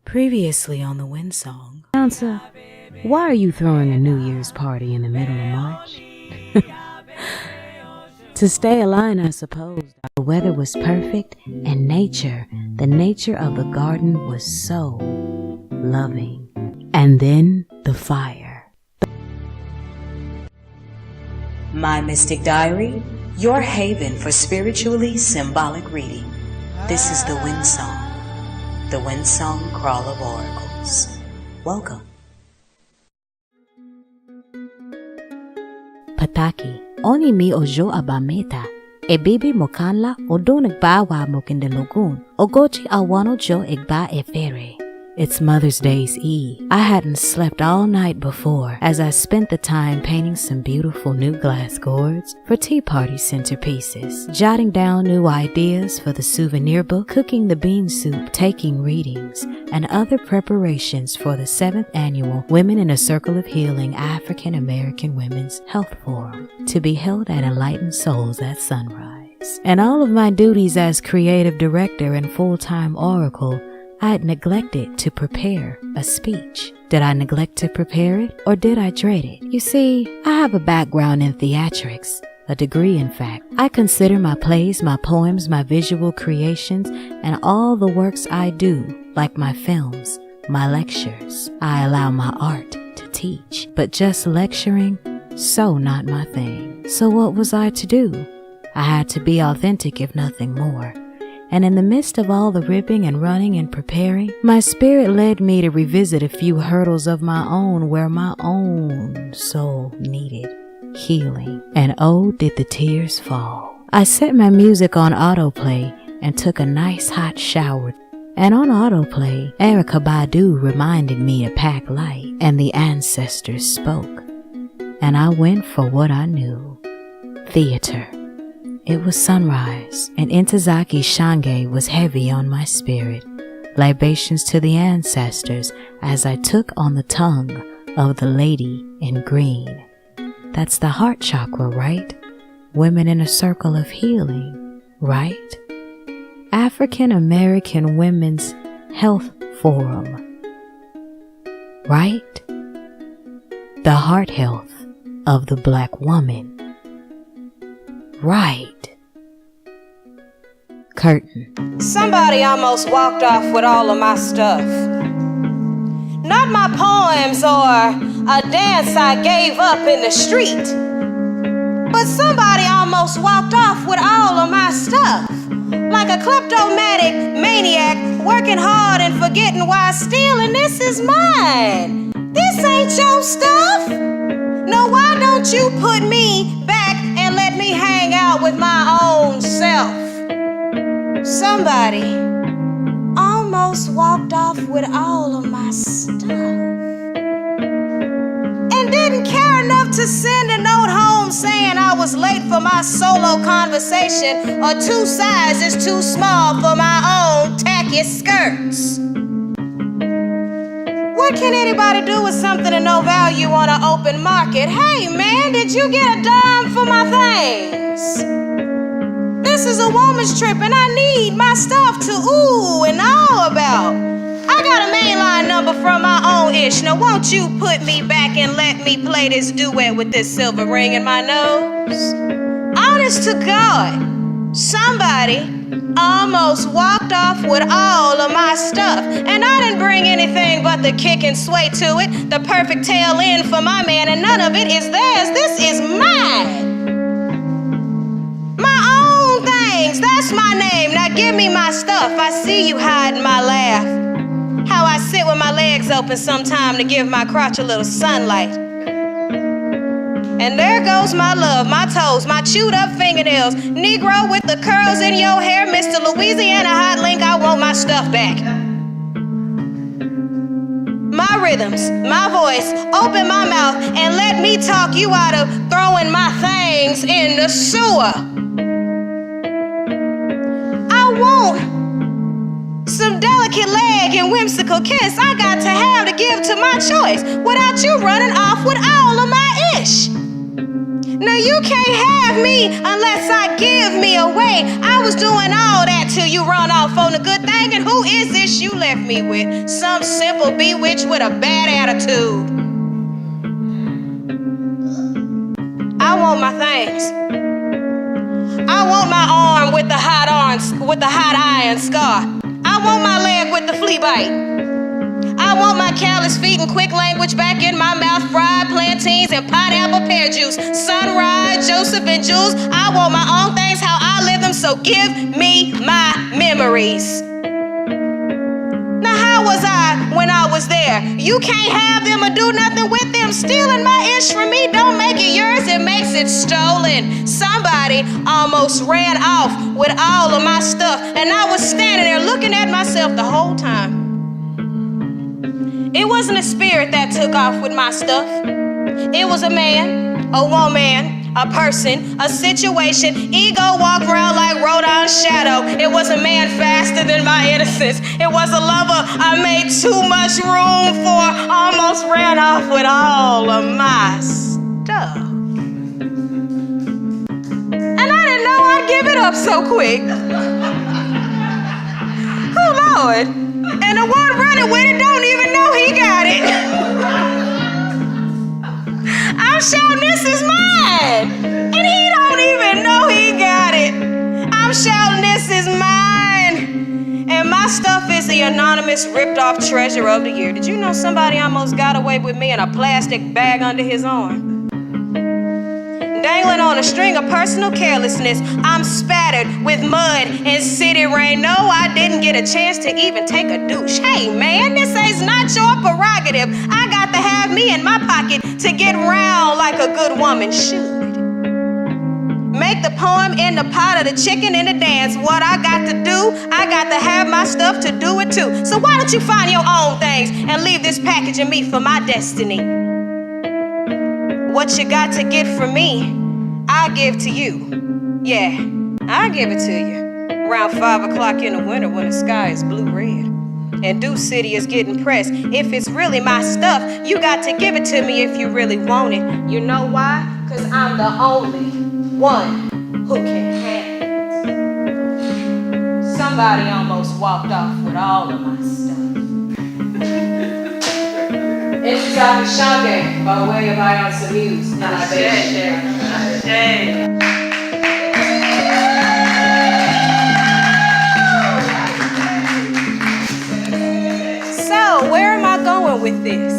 Previously on the Wind Song. iiiYansa, why are you throwing a New Year's party in the middle of March? To stay aligned, I suppose. The weather was perfect, and the nature of the garden was so loving. And then the fire. My Mystic Diary, your haven for spiritually symbolic reading. This is the Wind Song. The Wind Song Crawl of Oracles. Welcome. Pataki, oni mi ojo abameta. E bibi mokanla odo nagbawa mo kindelogun. Ogochi awano jo igba efere. It's Mother's Day's Eve. I hadn't slept all night before as I spent the time painting some beautiful new glass gourds for tea party centerpieces, jotting down new ideas for the souvenir book, cooking the bean soup, taking readings, and other preparations for the 7th annual Women in a Circle of Healing African American Women's Health Forum, to be held at Enlightened Souls at Sunrise. And all of my duties as creative director and full-time oracle, I had neglected to prepare a speech. Did I neglect to prepare it, or did I dread it? You see, I have a background in theatrics, a degree in fact. I consider my plays, my poems, my visual creations, and all the works I do, like my films, my lectures. I allow my art to teach, but just lecturing, so not my thing. So what was I to do? I had to be authentic, if nothing more. And in the midst of all the ripping and running and preparing, my spirit led me to revisit a few hurdles of my own where my own soul needed healing. And oh, did the tears fall. I set my music on autoplay and took a nice hot shower. And on autoplay, Erykah Badu reminded me to pack light, and the ancestors spoke. And I went for what I knew. Theater. It was sunrise, and Ntozake SHange was heavy on my spirit. Libations to the ancestors as I took on the tongue of the lady in green. That's the heart chakra, right? Women in a circle of healing, right? African American Women's Health Forum, right? The heart health of the black woman. Right. Curtain. Somebody almost walked off with all of my stuff. Not my poems or a dance I gave up in the street, but somebody almost walked off with all of my stuff. Like a kleptomatic maniac, working hard and forgetting why stealing this is mine. This ain't your stuff. No, why don't you put me back and let me hang out with my own self? Somebody almost walked off with all of my stuff and didn't care enough to send a note home saying I was late for my solo conversation or 2 sizes too small for my own tacky skirts. What can anybody do with something of no value on an open market? Hey man, did you get a dime for my things? This is a woman's trip and I need my stuff to ooh and all about. I got a mainline number from my own ish. Now won't you put me back and let me play this duet with this silver ring in my nose? Honest to God, somebody almost walked off with all of my stuff. And I didn't bring anything but the kick and sway to it, the perfect tail end for my man, and none of it is theirs. This is mine. My own things, that's my name. Now give me my stuff. I see you hiding my laugh. How I sit with my legs open sometime to give my crotch a little sunlight. And there goes my love, my toes, my chewed up fingernails. Negro with the curls in your hair, Mr. Louisiana Hot Link, I want my stuff back. My rhythms, my voice, open my mouth and let me talk you out of throwing my things in the sewer. I want some delicate leg and whimsical kiss I got to have to give to my choice without you running off with all of my ish. Now you can't have me unless I give me away. I was doing all that till you run off on a good thing. And who is this you left me with? Some simple bewitched with a bad attitude. I want my things. I want my arm with the hot iron scar. I want my leg with the flea bite. I want my callous feet and quick language back in my mouth, fried plantains and pineapple pear juice, Sunrise, Joseph and Jules. I want my own things, how I live them, so give me my memories. Now how was I when I was there? You can't have them or do nothing with them. Stealing my ish from me don't make it yours, it makes it stolen. Somebody almost ran off with all of my stuff, and I was standing there looking at myself the whole time. It wasn't a spirit that took off with my stuff. It was a man, a woman, a person, a situation. Ego walked around like Rodon's shadow. It was a man faster than my innocence. It was a lover I made too much room for. Almost ran off with all of my stuff. And I didn't know I'd give it up so quick. Oh, Lord. And the one running with it don't even know he got it. I'm shouting, this is mine. And he don't even know he got it. I'm shouting, this is mine. And my stuff is the anonymous ripped off treasure of the year. Did you know somebody almost got away with me in a plastic bag under his arm? Dangling on a string of personal carelessness, I'm spattered with mud and city rain. No, I didn't get a chance to even take a douche. Hey man, this is not your prerogative. I got to have me in my pocket to get round like a good woman should. Make the poem in the pot of the chicken in the dance. What I got to do, I got to have my stuff to do it too. So why don't you find your own things and leave this package of me for my destiny? What you got to get from me, I give to you. Yeah, I give it to you. Around 5 o'clock in the winter when the sky is blue-red and Dew City is getting pressed. If it's really my stuff, you got to give it to me if you really want it. You know why? Because I'm the only one who can have it. Somebody almost walked off with all of my stuff. Ntozake SHange by way of iiiYansa Muse and libations. So, where am I going with this?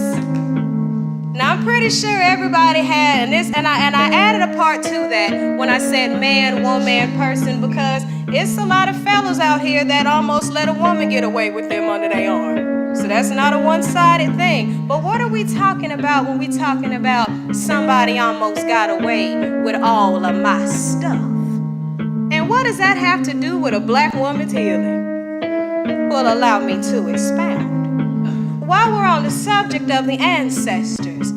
Now, I'm pretty sure everybody had, and I added a part to that when I said man, woman, person, because it's a lot of fellas out here that almost let a woman get away with them under their arm. So that's not a one-sided thing. But what are we talking about when we talking about somebody almost got away with all of my stuff? And what does that have to do with a black woman's healing? Well, allow me to expound. While we're on the subject of the ancestors,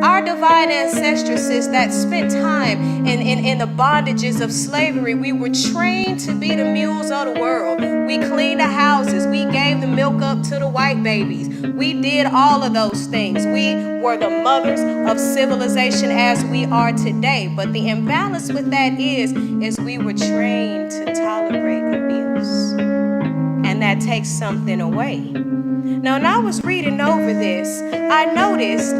our divine ancestresses that spent time in the bondages of slavery, we were trained to be the mules of the world. We cleaned the houses. We gave the milk up to the white babies. We did all of those things. We were the mothers of civilization as we are today. But the imbalance with that is we were trained to tolerate abuse. And that takes something away. Now, when I was reading over this, I noticed,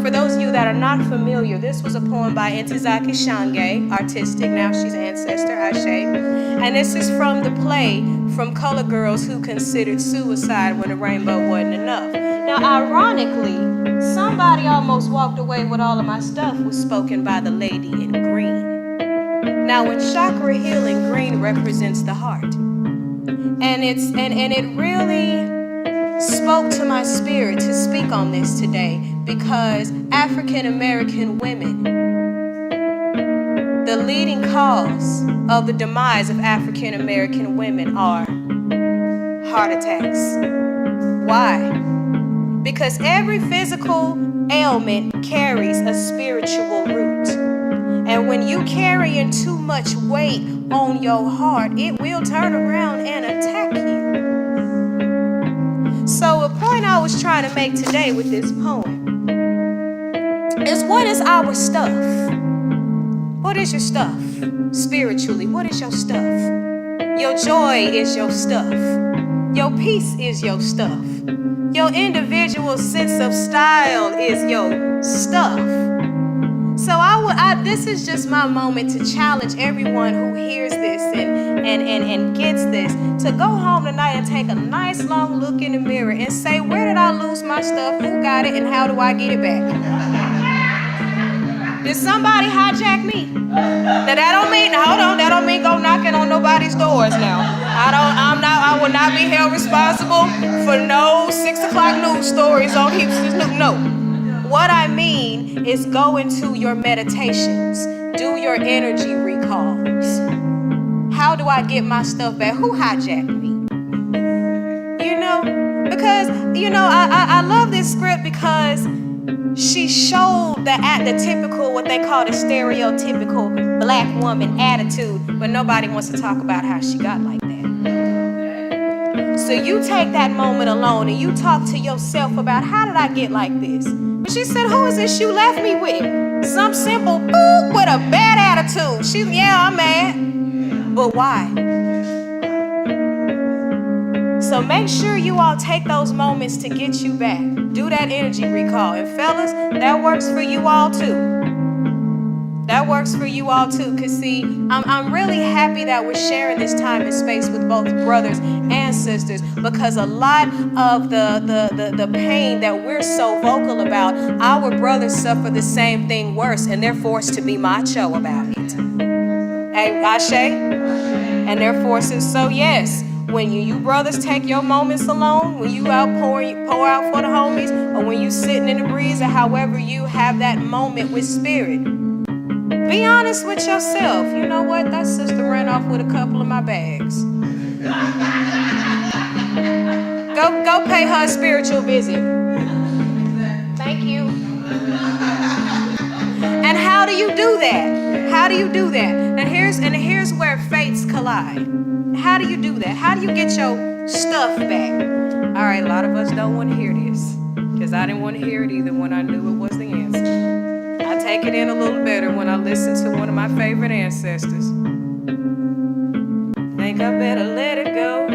for those of you that are not familiar, this was a poem by Ntozake SHange, artistic, now she's ancestor, Ashe. And this is from the play, From Color Girls Who Considered Suicide When the Rainbow Wasn't Enough. Now, ironically, Somebody Almost Walked Away With All of My Stuff was spoken by the lady in green. Now, in chakra healing, green represents the heart. And it really spoke to my spirit to speak on this today because African American women, the leading cause of the demise of African American women are heart attacks. Why? Because every physical ailment carries a spiritual root. And when you carrying too much weight on your heart, it will turn around and attack you. So a point I was trying to make today with this poem is, what is our stuff? What is your stuff? Spiritually, what is your stuff? Your joy is your stuff. Your peace is your stuff. Your individual sense of style is your stuff. So this is just my moment to challenge everyone who hears this and gets this to go home tonight and take a nice long look in the mirror and say, where did I lose my stuff? Who got it? And how do I get it back? Did somebody hijack me? Now that don't mean go knocking on nobody's doors now. I will not be held responsible for no 6 o'clock news stories on Houston's News. No. What I mean is go into your meditations, do your energy recalls. How do I get my stuff back? Who hijacked me? Because I love this script because she showed the typical, what they call the stereotypical black woman attitude, but nobody wants to talk about how she got like that. So you take that moment alone and you talk to yourself about, how did I get like this? And she said, who is this you left me with? Some simple boop with a bad attitude. I'm mad. But why? So make sure you all take those moments to get you back. Do that energy recall. And fellas, that works for you all too. That works for you all too. Cause see, I'm really happy that we're sharing this time and space with both brothers and sisters, because a lot of the pain that we're so vocal about, our brothers suffer the same thing worse, and they're forced to be macho about it. Hey, Ashe? And they're forced. So yes, when you brothers take your moments alone, when you pour out for the homies, or when you sitting in the breeze, or however you have that moment with spirit, be honest with yourself. You know what? That sister ran off with a couple of my bags. Go pay her a spiritual visit. Thank you. And how do you do that? How do you do that? And here's where fates collide. How do you do that? How do you get your stuff back? All right, a lot of us don't want to hear this, because I didn't want to hear it either when I knew it was the answer. I take it in a little better when I listen to one of my favorite ancestors. Think I better let it go.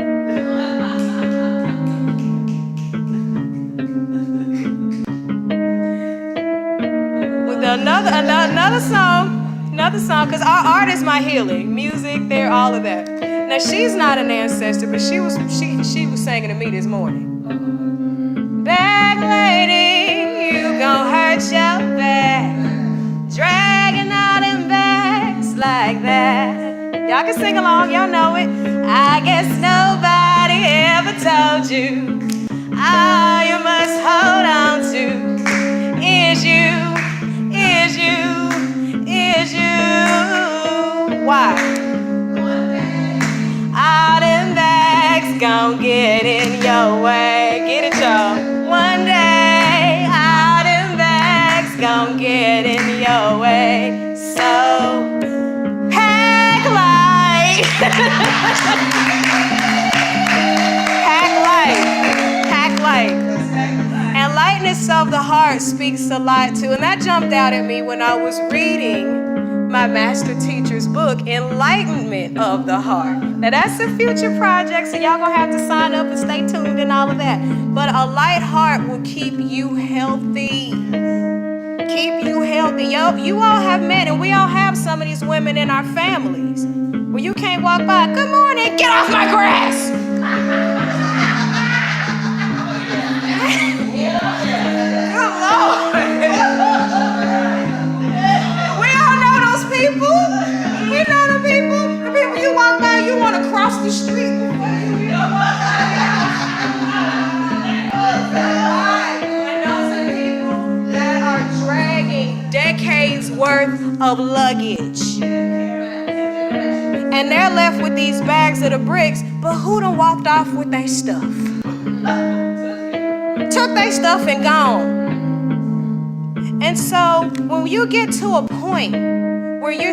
With another song, because our art is my healing. Music, they're all of that. Now she's not an ancestor, but she was singing to me this morning. Back lady, you gon' hurt your back, dragging out in bags like that. Y'all can sing along, y'all know it. I guess nobody ever told you all you must hold on to is you. Why? All them bags gon' get in your way. Get it, y'all. One day, all them bags gon' get in your way. So, pack light. Pack light. And lightness of the heart speaks a lot too. And that jumped out at me when I was reading my master teacher's book, Enlightenment of the Heart. Now that's a future project, so y'all gonna have to sign up and stay tuned and all of that. But a light heart will keep you healthy. Keep you healthy. You all have met, and we all have some of these women in our families where you can't walk by, good morning, get off my grass. Good Lord. People, we know the people you walk by, you want to cross the street. And those are the people that are dragging decades worth of luggage. And they're left with these bags of the bricks, but who done walked off with their stuff? Took their stuff and gone. And so when you get to a point where you're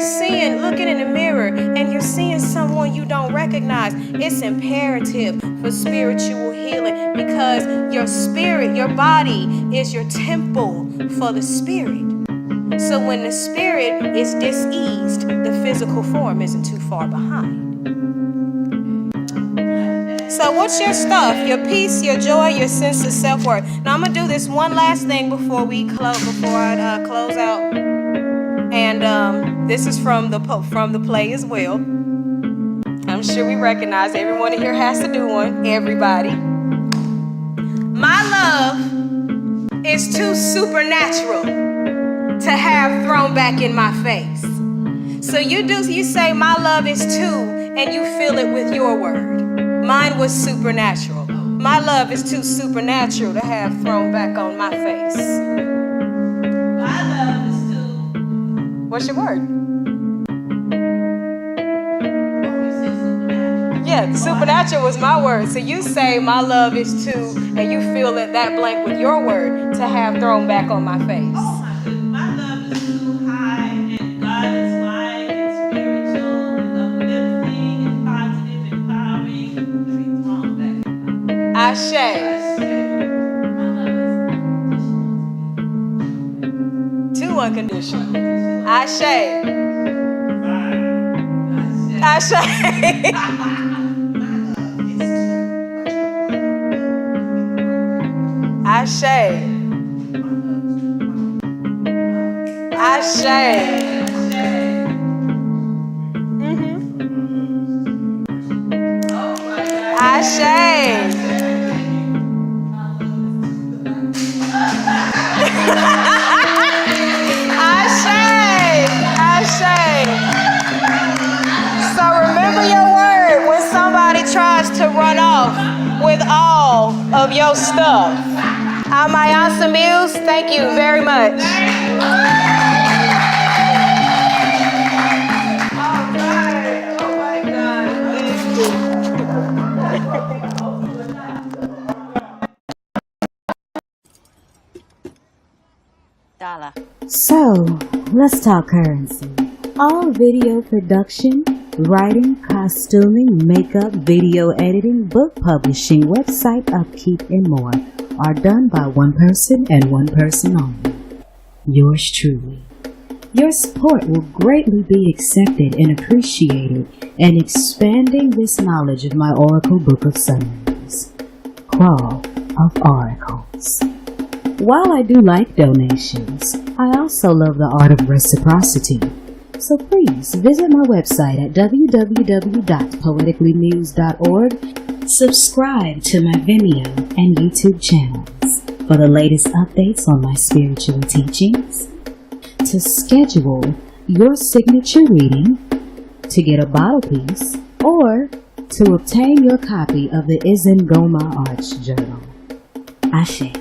looking in the mirror, and you're seeing someone you don't recognize, it's imperative for spiritual healing, because your spirit, your body is your temple for the spirit. So when the spirit is diseased, the physical form isn't too far behind. So what's your stuff? Your peace, your joy, your sense of self-worth. Now I'm gonna do this one last thing before I close out. And this is from the play as well. I'm sure we recognize everyone in here has to do one. Everybody. My love is too supernatural to have thrown back in my face. So you say my love is too, and you feel it with your word. Mine was supernatural. My love is too supernatural to have thrown back on my face. My love is too. What's your word? Yeah, supernatural was my word. So you say my love is too, and you feel that blank with your word to have thrown back on my face. Oh my goodness, my love is too high, and God is light and spiritual and uplifting and positive, empowering to be thrown back. Ashe. Too unconditional. Ashe. Ashe. Ashe. Ashe. Ashe. So remember your word when somebody tries to run off with all of your stuff. I'm iiiYansa Muse. Thank you very much. So, let's talk currency. All video production, writing, costuming, makeup, video editing, book publishing, website upkeep, and more are done by one person and one person only. Yours truly. Your support will greatly be accepted and appreciated in expanding this knowledge of my Oracle Book of Sunrays. Crawl of Oracles. While I do like donations, I also love the art of reciprocity. So please visit my website at www.poeticallymuse.org. Subscribe to my Vimeo and YouTube channels for the latest updates on my spiritual teachings, to schedule your signature reading, to get a bottle piece, or to obtain your copy of the Izengoma Arts Journal. Ashe.